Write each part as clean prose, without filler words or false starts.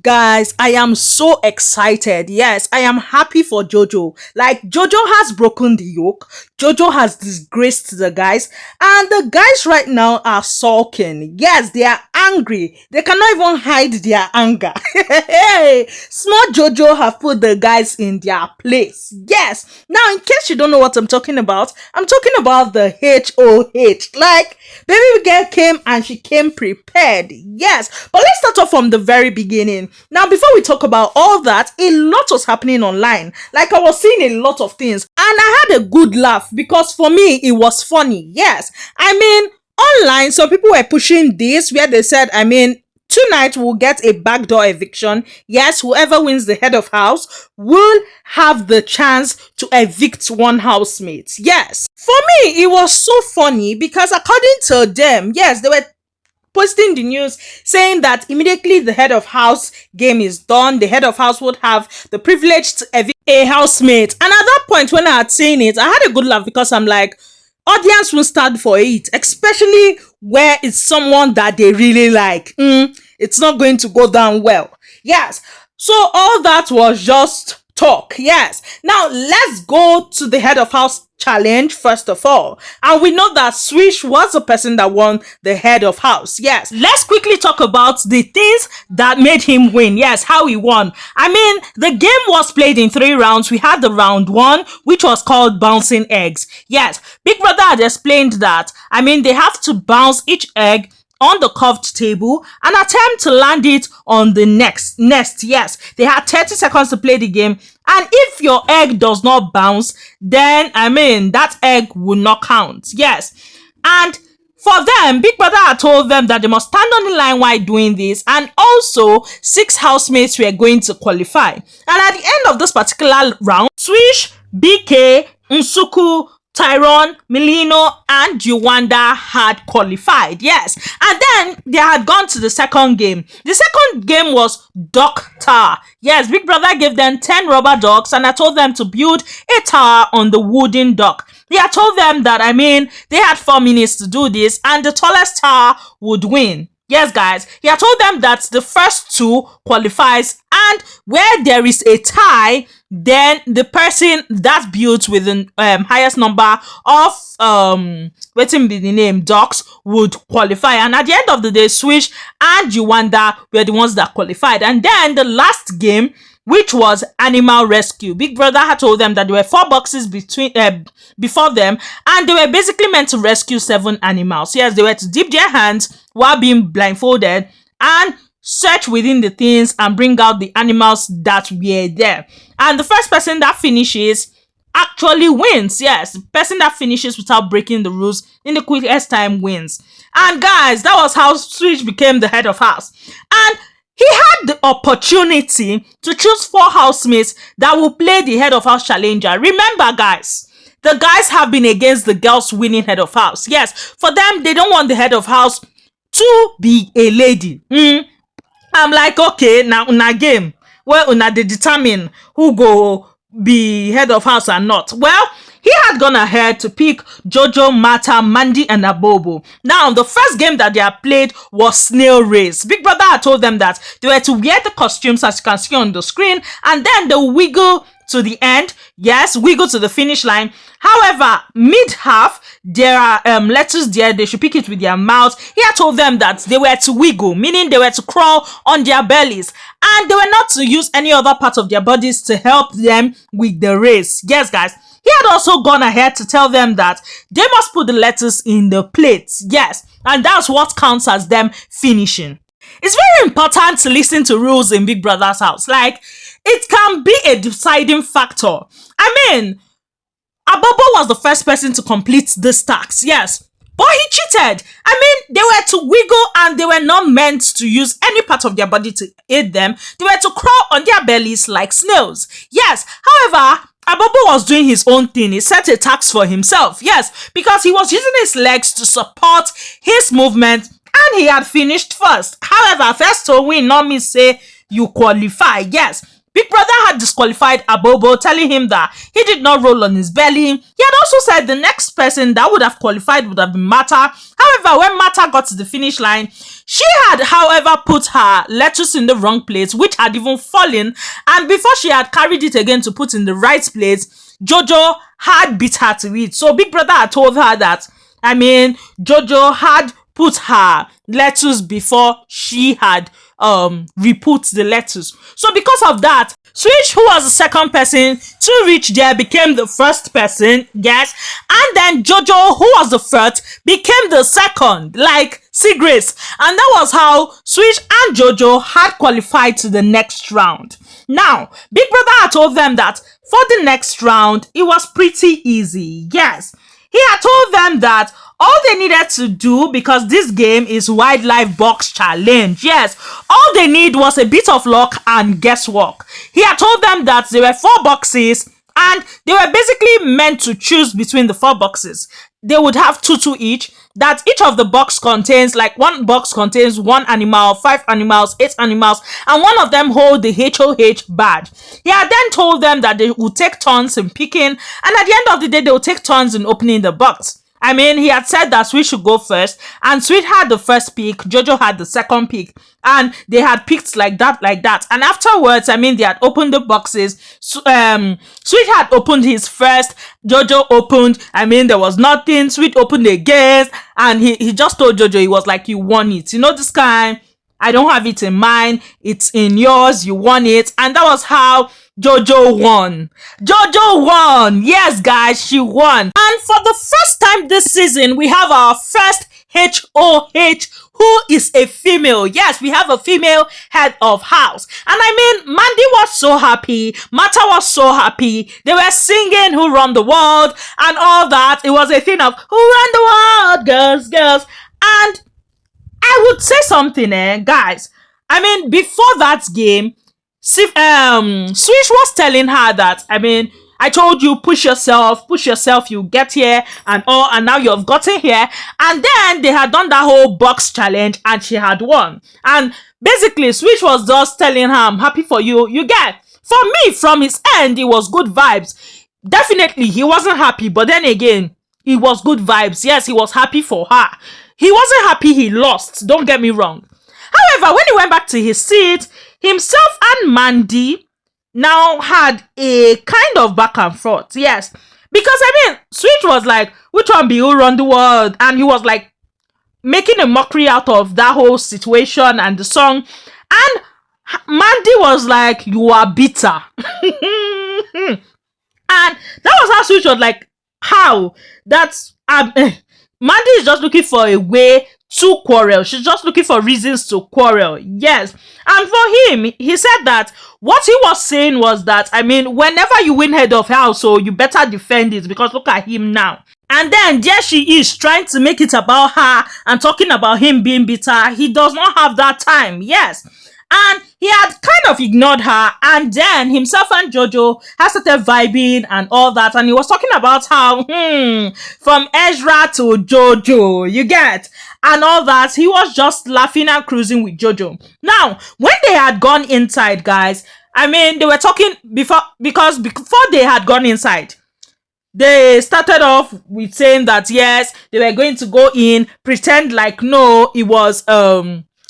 guys, I am so excited. Yes, I am happy for Jojo. Like, Jojo has broken the yoke. Jojo has disgraced the guys. And the guys right now are sulking. Yes, they are angry. They cannot even hide their anger. Hey, small Jojo have put the guys in their place. Yes. Now, in case you don't know what I'm talking about the HOH. Like, baby girl came and she came prepared. Yes. But let's start off from the very beginning. Now, before we talk about all that, a lot was happening online. Like, I was seeing a lot of things. And I had a good laugh because for me, it was funny. Yes. Online, some people were pushing this where they said, tonight we'll get a backdoor eviction. Yes, whoever wins the head of house will have the chance to evict one housemate. Yes. For me, it was so funny because according to them, yes, they were posting the news saying that immediately the head of house game is done, the head of house would have the privilege to evict a housemate. And at that point, when I had seen it, I had a good laugh because I'm like, audience will stand for it, especially where it's someone that they really like. It's not going to go down well. Yes. So all that was just talk. Yes. Now let's go to the head of house challenge first of all. And we know that Swish was the person that won the head of house. Yes. Let's quickly talk about the things that made him win. Yes, how he won. The game was played in 3 rounds. We had the round 1, which was called bouncing eggs. Yes. Big Brother had explained that. They have to bounce each egg on the curved table and attempt to land it on the nest. Yes, they had 30 seconds to play the game, and if your egg does not bounce, then that egg will not count. Yes. And for them, Big Brother had told them that they must stand on the line while doing this, and also 6 housemates were going to qualify. And at the end of this particular round, Swish, BK, Nsuku, Tyrone, Milino, and Juwanda had qualified. Yes. And then they had gone to the second game. The second game was Duck Tower. Yes, Big Brother gave them 10 rubber ducks and I told them to build a tower on the wooden duck. He had told them that, they had 4 minutes to do this and the tallest tower would win. Yes, guys. He had told them that the first 2 qualifies, and where there is a tie, then the person that builds with the highest number of waiting be the name ducks would qualify. And at the end of the day, Swish and Juwanda were the ones that qualified. And then the last game, which was animal rescue, Big Brother had told them that there were 4 boxes before them, and they were basically meant to rescue 7 animals. Yes, they were to dip their hands while being blindfolded and search within the things and bring out the animals that were there. And the first person that finishes actually wins. Yes, the person that finishes without breaking the rules in the quickest time wins. And guys, that was how Switch became the head of house. And he had the opportunity to choose 4 housemates that will play the head of house challenger. Remember, guys, the guys have been against the girls winning head of house. Yes, for them, they don't want the head of house to be a lady. I'm like, okay, now una game. Well, una they determine who go be head of house or not. Well, he had gone ahead to pick Jojo, Mata, Mandy, and Abobo. Now, the first game that they had played was Snail Race. Big Brother had told them that they were to wear the costumes as you can see on the screen, and then they wiggle to the end. Yes, wiggle to the finish line. However, mid-half, there are letters there. They should pick it with their mouths. He had told them that they were to wiggle, meaning they were to crawl on their bellies. And they were not to use any other part of their bodies to help them with the race. Yes, guys. He had also gone ahead to tell them that they must put the letters in the plates. Yes, and that's what counts as them finishing. It's very important to listen to rules in Big Brother's house. Like, it can be a deciding factor. Abobo was the first person to complete this task. Yes, but he cheated. They were to wiggle and they were not meant to use any part of their body to aid them. They were to crawl on their bellies like snails. Yes, however, Abobo was doing his own thing. He set a task for himself. Yes, because he was using his legs to support his movement and he had finished first. However, first to win, not me say you qualify. Yes, Big Brother had disqualified Abobo, telling him that he did not roll on his belly. He had also said the next person that would have qualified would have been Mata. However, when Mata got to the finish line, she had, however, put her lettuce in the wrong place, which had even fallen. And before she had carried it again to put in the right place, Jojo had beat her to it. So Big Brother had told her that, Jojo had put her lettuce before she had re-put the lettuce. So because of that, Switch, who was the second person to reach there, became the first person, yes, and then Jojo, who was the first, became the second, like disgrace. And that was how Switch and Jojo had qualified to the next round. Now, Big Brother had told them that for the next round, it was pretty easy. Yes, he had told them that all they needed to do, because this game is wildlife box challenge, yes, all they need was a bit of luck and guesswork. He had told them that there were 4 boxes and they were basically meant to choose between the 4 boxes. They would have 2 each, that each of the box contains, like, one box contains 1 animal, 5 animals, 8 animals, and one of them hold the HOH badge. He had then told them that they would take turns in picking, and at the end of the day, they would take turns in opening the box. He had said that Sweet should go first, and Sweet had the first pick, Jojo had the second pick, and they had picked like that. And afterwards, they had opened the boxes. Sweet had opened his first, Jojo opened, there was nothing, Sweet opened again, and he just told Jojo, he was like, you won it. You know this kind, I don't have it in mine, it's in yours, you won it. And that was how Jojo won. Jojo won. Yes, guys, she won. And for the first time this season, we have our first HOH who is a female. Yes, we have a female head of house. And Mandy was so happy. Mata was so happy. They were singing Who Run the World and all that. It was a thing of Who Run the World, girls, girls. And I would say something, guys. Before that game, Switch was telling her that, I told you, push yourself, you get here and all, and now you've gotten here. And then they had done that whole box challenge and she had won. And basically, Switch was just telling her, I'm happy for you, you get. For me, from his end, it was good vibes. Definitely, he wasn't happy, but then again, it was good vibes. Yes, he was happy for her. He wasn't happy he lost, don't get me wrong. However, when he went back to his seat, himself and Mandy now had a kind of back and forth, yes. Because, Switch was like, which one be Who Run the World? And he was like, making a mockery out of that whole situation and the song. And Mandy was like, you are bitter. And that was how Switch was like, how? That's, Mandy is just looking for a way to quarrel. She's just looking for reasons to quarrel. Yes. And for him, he said that what he was saying was that, whenever you win head of house, so you better defend it, because look at him now. And then there she is trying to make it about her and talking about him being bitter. He does not have that time. Yes. And he had kind of ignored her, and then himself and Jojo had started vibing and all that, and he was talking about how, from Ezra to Jojo, you get, and all that. He was just laughing and cruising with Jojo. Now, when they had gone inside, guys, they were talking before they had gone inside, they started off with saying that, yes, they were going to go in, pretend like, no, it was,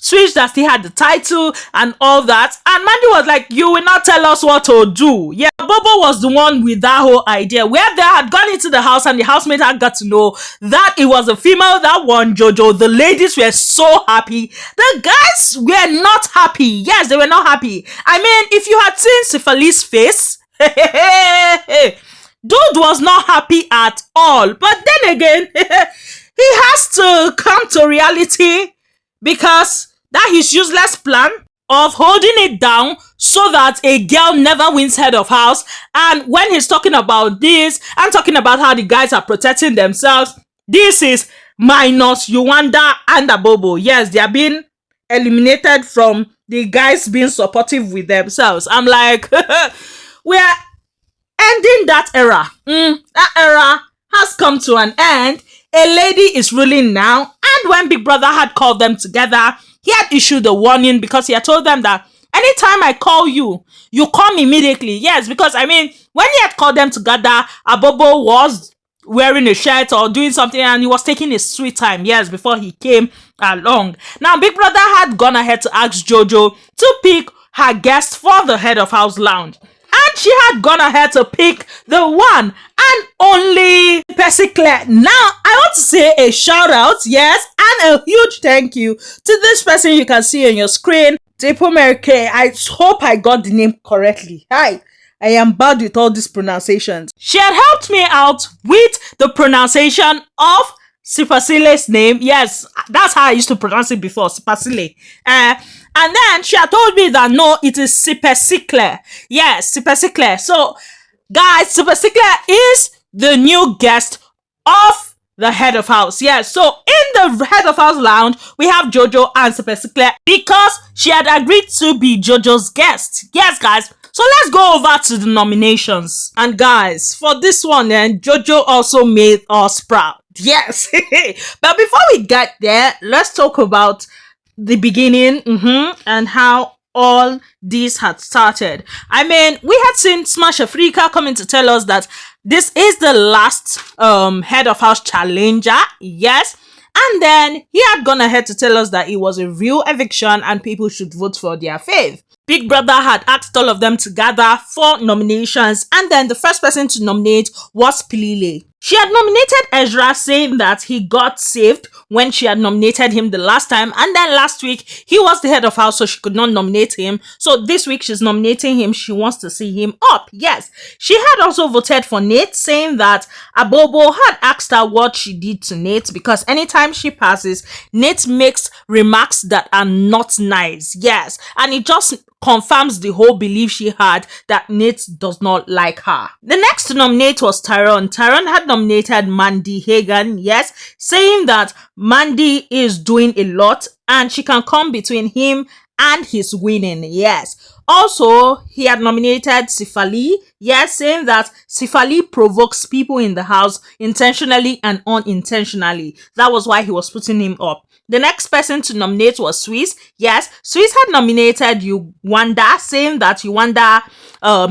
Switch that still had the title and all that. And Mandy was like, you will not tell us what to do. Yeah, Bobo was the one with that whole idea, where they had gone into the house and the housemate had got to know that it was a female that won Jojo. The ladies were so happy. The guys were not happy. Yes, they were not happy. If you had seen SiphaLee's face, dude was not happy at all. But then again, he has to come to reality, because that his useless plan of holding it down so that a girl never wins head of house. And when he's talking about this and talking about how the guys are protecting themselves, this is minus Yuanda and Abobo. Yes, they are being eliminated from the guys being supportive with themselves. I'm like, we're ending that era. That era has come to an end. A lady is ruling now. And when Big Brother had called them together, he had issued a warning, because he had told them that Anytime I call you, you come immediately. Yes, because I mean, when he had called them together, Abobo was wearing a shirt or doing something and he was taking his sweet time, yes, before he came along. Now, Big Brother had gone ahead to ask Jojo to pick her guest for the head of house lounge. And she had gone ahead to pick the one and only Claire. Now, I want to say a shout out, yes, and a huge thank you to this person you can see on your screen, Depomerke. I hope I got the name correctly. Hi. I am bad with all these pronunciations. She had helped me out with the pronunciation of SiphaLee's name. Yes, that's how I used to pronounce it before, SiphaLee. And then she had told me that no, it is SiphaLee. Yes, SiphaLee. So, guys, SiphaLee is the new guest of the head of house. Yes, so in the head of house lounge, we have Jojo and SiphaLee because she had agreed to be Jojo's guest. Yes, guys. So let's go over to the nominations. And guys, for this one, then Jojo also made us proud. Yes. But before we get there, let's talk about the beginning and how all this had started. I mean, we had seen Smash Africa coming to tell us that this is the last head of house challenger. Yes. And then he had gone ahead to tell us that it was a real eviction and people should vote for their fave. Big Brother had asked all of them to gather for nominations, and then the first person to nominate was Pilile. She had nominated Ezra, saying that he got saved when she had nominated him the last time, and then last week he was the head of house, so she could not nominate him. So this week she's nominating him. She wants to see him up. Yes, she had also voted for Nate, saying that Abobo had asked her what she did to Nate because anytime she passes, Nate makes remarks that are not nice. Yes, and it just confirms the whole belief she had that Nate does not like her. The next to nominate was Tyrone. Tyrone had nominated Mandy Hagan, yes, saying that Mandy is doing a lot and she can come between him and his winning, yes. Also, he had nominated SiphaLee, yes, saying that SiphaLee provokes people in the house intentionally and unintentionally. That was why he was putting him up. The next person to nominate was Swiss. Yes, Swiss had nominated Uwanda, saying that Uwanda,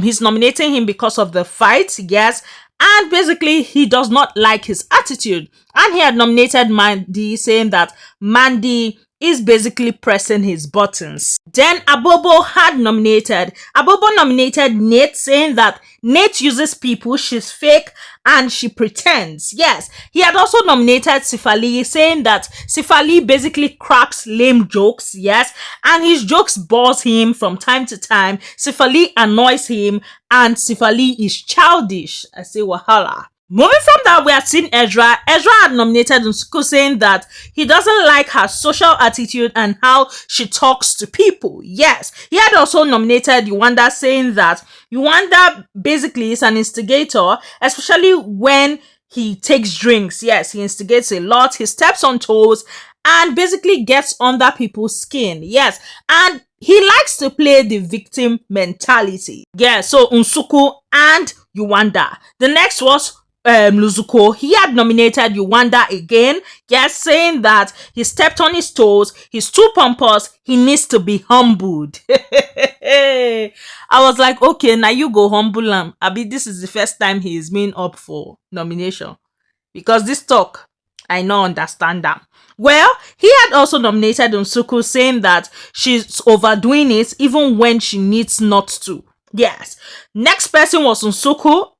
he's nominating him because of the fight. Yes, and basically he does not like his attitude. And he had nominated Mandy, saying that Mandy is basically pressing his buttons. Then Abobo nominated Nate, saying that Nate uses people, she's fake, and she pretends. Yes, he had also nominated SiphaLee, saying that SiphaLee basically cracks lame jokes, yes, and his jokes bores him from time to time. SiphaLee annoys him, and SiphaLee is childish. I say wahala. Moving from that, we have seen Ezra. Ezra had nominated Nsuku, saying that he doesn't like her social attitude and how she talks to people. Yes, he had also nominated Uwanda, saying that Uwanda basically is an instigator, especially when he takes drinks. Yes, he instigates a lot. He steps on toes and basically gets under people's skin. Yes, and he likes to play the victim mentality. Yeah, so Nsuku and Uwanda. The next was Luzuko. He had nominated Uwanda again, yes, saying that he stepped on his toes, he's too pompous, he needs to be humbled. I was like, okay, now you go humble him. Abi, this is the first time he is being up for nomination, because this talk, I don't understand that. Well, he had also nominated Nsuku, saying that she's overdoing it even when she needs not to. Yes. Next person was Nsuku.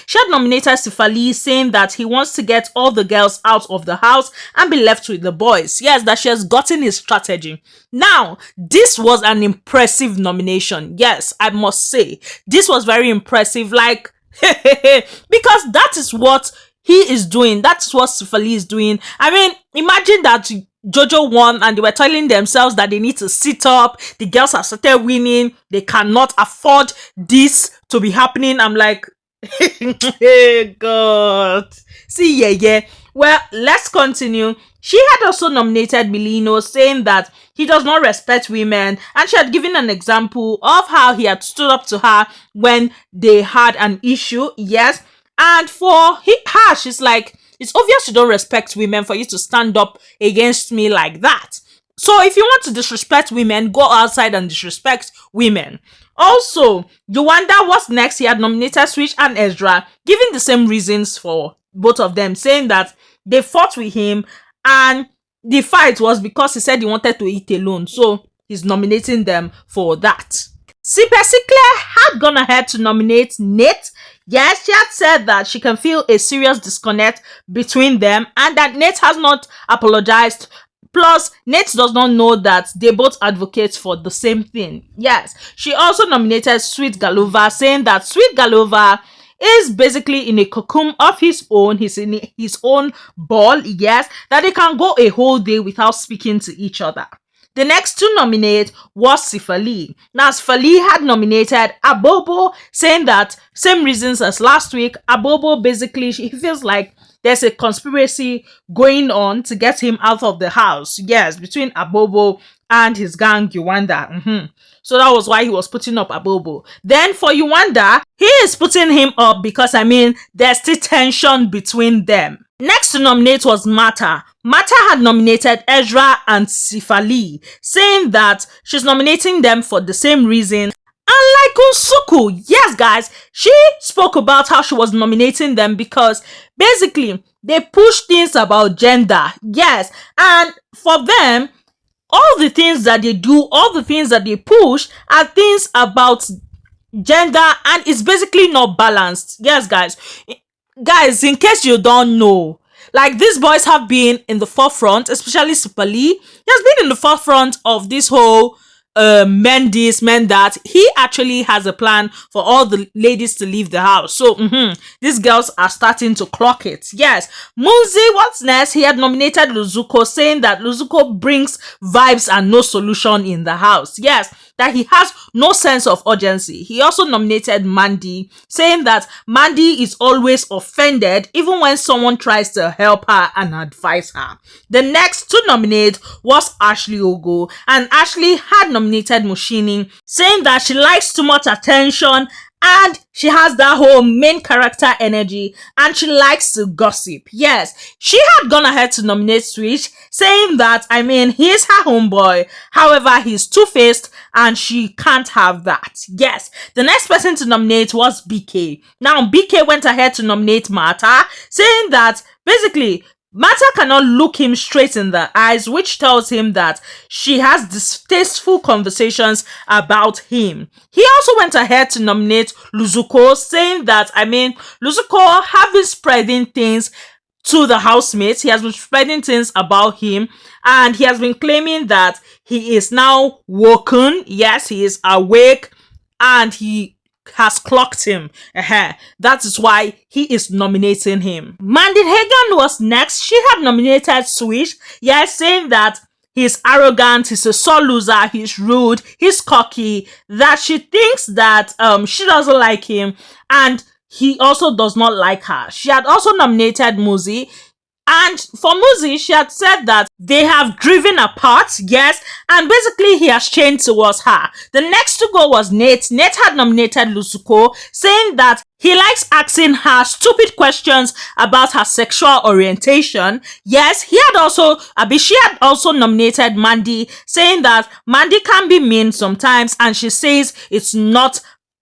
She had nominated SiphaLee, saying that he wants to get all the girls out of the house and be left with the boys. Yes, that she has gotten his strategy. Now, this was an impressive nomination. Yes, I must say. This was very impressive. Like, because that is what he is doing. That's what SiphaLee is doing. I mean, imagine that Jojo won and they were telling themselves that they need to sit up. The girls have started winning. They cannot afford this to be happening. I'm like, hey, God. See, yeah. Well, let's continue. She had also nominated Milino, saying that he does not respect women, and she had given an example of how he had stood up to her when they had an issue. Yes. And for her, she's like, it's obvious you don't respect women for you to stand up against me like that. So if you want to disrespect women, go outside and disrespect women. Also, Yowanda was next. He had nominated Switch and Ezra, giving the same reasons for both of them, saying that they fought with him and the fight was because he said he wanted to eat alone. So he's nominating them for that. Claire had gone ahead to nominate Nate. Yes, she had said that she can feel a serious disconnect between them and that Nate has not apologized. Plus, Nate does not know that they both advocate for the same thing. Yes, she also nominated Sweet Galova, saying that Sweet Galova is basically in a cocoon of his own. He's in his own ball, yes, that they can go a whole day without speaking to each other. The next to nominate was SiphaLee. Now, SiphaLee had nominated Abobo, saying that same reasons as last week. Abobo basically, he feels like there's a conspiracy going on to get him out of the house. Yes, between Abobo and his gang, Yowanda. So that was why he was putting up Abobo. Then for Yowanda, he is putting him up because, there's still tension between them. Next to nominate was Mata. Mata had nominated Ezra and SiphaLee, saying that she's nominating them for the same reason. Unlike Unsuku, yes guys, she spoke about how she was nominating them because basically they push things about gender. Yes, and for them, all the things that they do, all the things that they push are things about gender, and it's basically not balanced. Yes guys, in case you don't know, like, these boys have been in the forefront, especially SiphaLee. He has been in the forefront of this whole men this, men that. He actually has a plan for all the ladies to leave the house. So these girls are starting to clock it. Yes, Munzi, what's next? He had nominated Luzuko, saying that Luzuko brings vibes and no solution in the house. Yes, that he has no sense of urgency. He also nominated Mandy, saying that Mandy is always offended even when someone tries to help her and advise her. The next to nominate was Ashley Ogo, and Ashley had nominated Mushini, saying that she likes too much attention and she has that whole main character energy and she likes to gossip. Yes, she had gone ahead to nominate Switch, saying that, he's her homeboy. However, he's two-faced and she can't have that. Yes, the next person to nominate was BK. Now, BK went ahead to nominate Mata, saying that basically Mata cannot look him straight in the eyes, which tells him that she has distasteful conversations about him. He also went ahead to nominate Luzuko, saying that, Luzuko have been spreading things to the housemates. He has been spreading things about him, and he has been claiming that he is now woken. Yes, he is awake, and he has clocked him. That is why he is nominating him. Mandy Hagan was next. She had nominated Swish. Yes, saying that he's arrogant, he's a sore loser, he's rude, he's cocky, that she thinks that she doesn't like him, and he also does not like her. She had also nominated Muzi. And for Muzi, she had said that they have driven apart, yes, and basically he has changed towards her. The next to go was Nate. Nate had nominated Lusuko, saying that he likes asking her stupid questions about her sexual orientation. Yes, she had also nominated Mandy, saying that Mandy can be mean sometimes, and she says it's not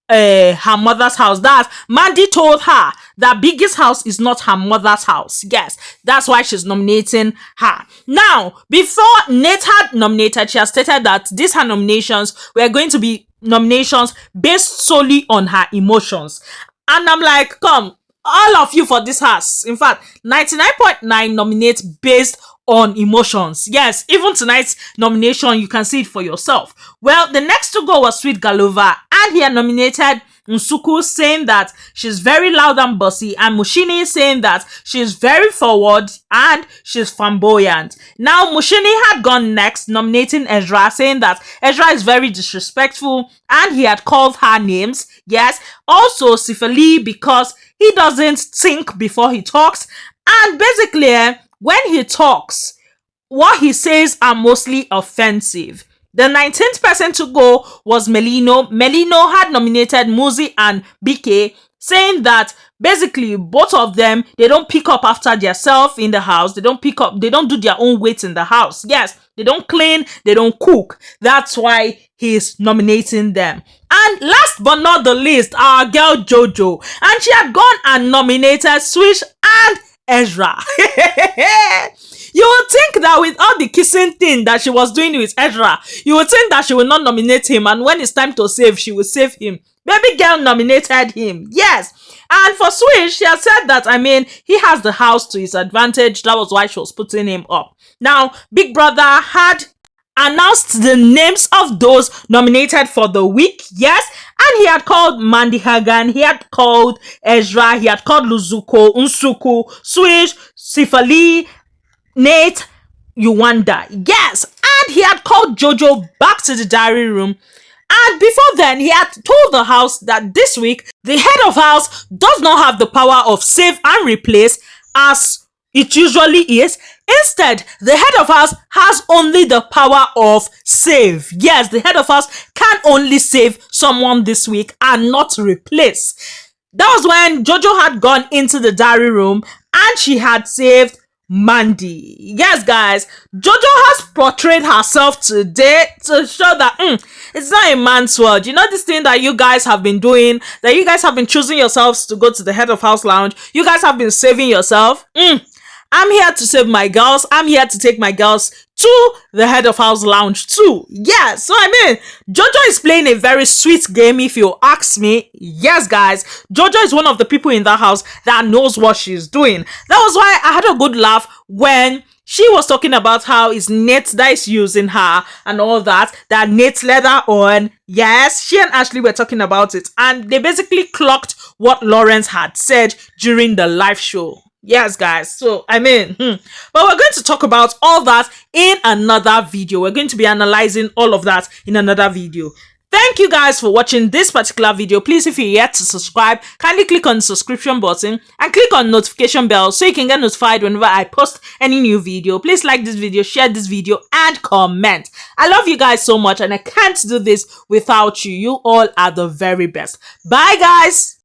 her mother's house. That Mandy told her that Biggie's house is not her mother's house. Yes, that's why she's nominating her. Now, before Nate had nominated, she has stated that these her nominations were going to be nominations based solely on her emotions. And I'm like, come, all of you for this house. In fact, 99.9 nominate based on emotions. Yes, even tonight's nomination, you can see it for yourself. Well, the next to go was Sweet Galova, and he had nominated Nsuku, saying that she's very loud and bossy, and Mushini saying that she's very forward and she's flamboyant. Now, Mushini had gone next, nominating Ezra, saying that Ezra is very disrespectful and he had called her names. Yes, also SiphaLee because he doesn't think before he talks, and basically when he talks, what he says are mostly offensive. The 19th person to go was Melino. Melino had nominated Muzi and BK, saying that basically both of them, they don't pick up after themselves in the house. They don't pick up, they don't do their own weight in the house. Yes, they don't clean, they don't cook. That's why he's nominating them. And last but not the least, our girl Jojo. And she had gone and nominated Swish and Ezra. You would think that with all the kissing thing that she was doing with Ezra, you would think that she will not nominate him, and when it's time to save, she will save him. Baby girl nominated him. Yes. And for Swish, she has said that, I mean, he has the house to his advantage. That was why she was putting him up. Now, Big Brother had announced the names of those nominated for the week. Yes. And he had called Mandy Hagan, he had called Ezra, he had called Luzuko, Unsuku, Swish, SiphaLee, Nate, Yuwanda. Yes. And he had called Jojo back to the diary room. And before then, he had told the house that this week, the head of house does not have the power of save and replace as it usually is. Instead, the head of house has only the power of save. Yes, the head of house can only save someone this week and not replace. That was when Jojo had gone into the diary room and she had saved Mandy. Yes, guys, Jojo has portrayed herself today to show that it's not a man's world. You know this thing that you guys have been doing, that you guys have been choosing yourselves to go to the head of house lounge. You guys have been saving yourself. I'm here to save my girls. I'm here to take my girls to the head of house lounge too. Yeah, so I mean, Jojo is playing a very sweet game if you ask me. Yes, guys, Jojo is one of the people in that house that knows what she's doing. That was why I had a good laugh when she was talking about how it's Nate that is using her and all that Nate led her on. Yes, she and Ashley were talking about it, and they basically clocked what Lawrence had said during the live show. Yes, guys. So, I mean, but we're going to talk about all that in another video. We're going to be analyzing all of that in another video. Thank you guys for watching this particular video. Please, if you're yet to subscribe, kindly click on the subscription button and click on notification bell so you can get notified whenever I post any new video. Please like this video, share this video, and comment. I love you guys so much, and I can't do this without you. You all are the very best. Bye, guys.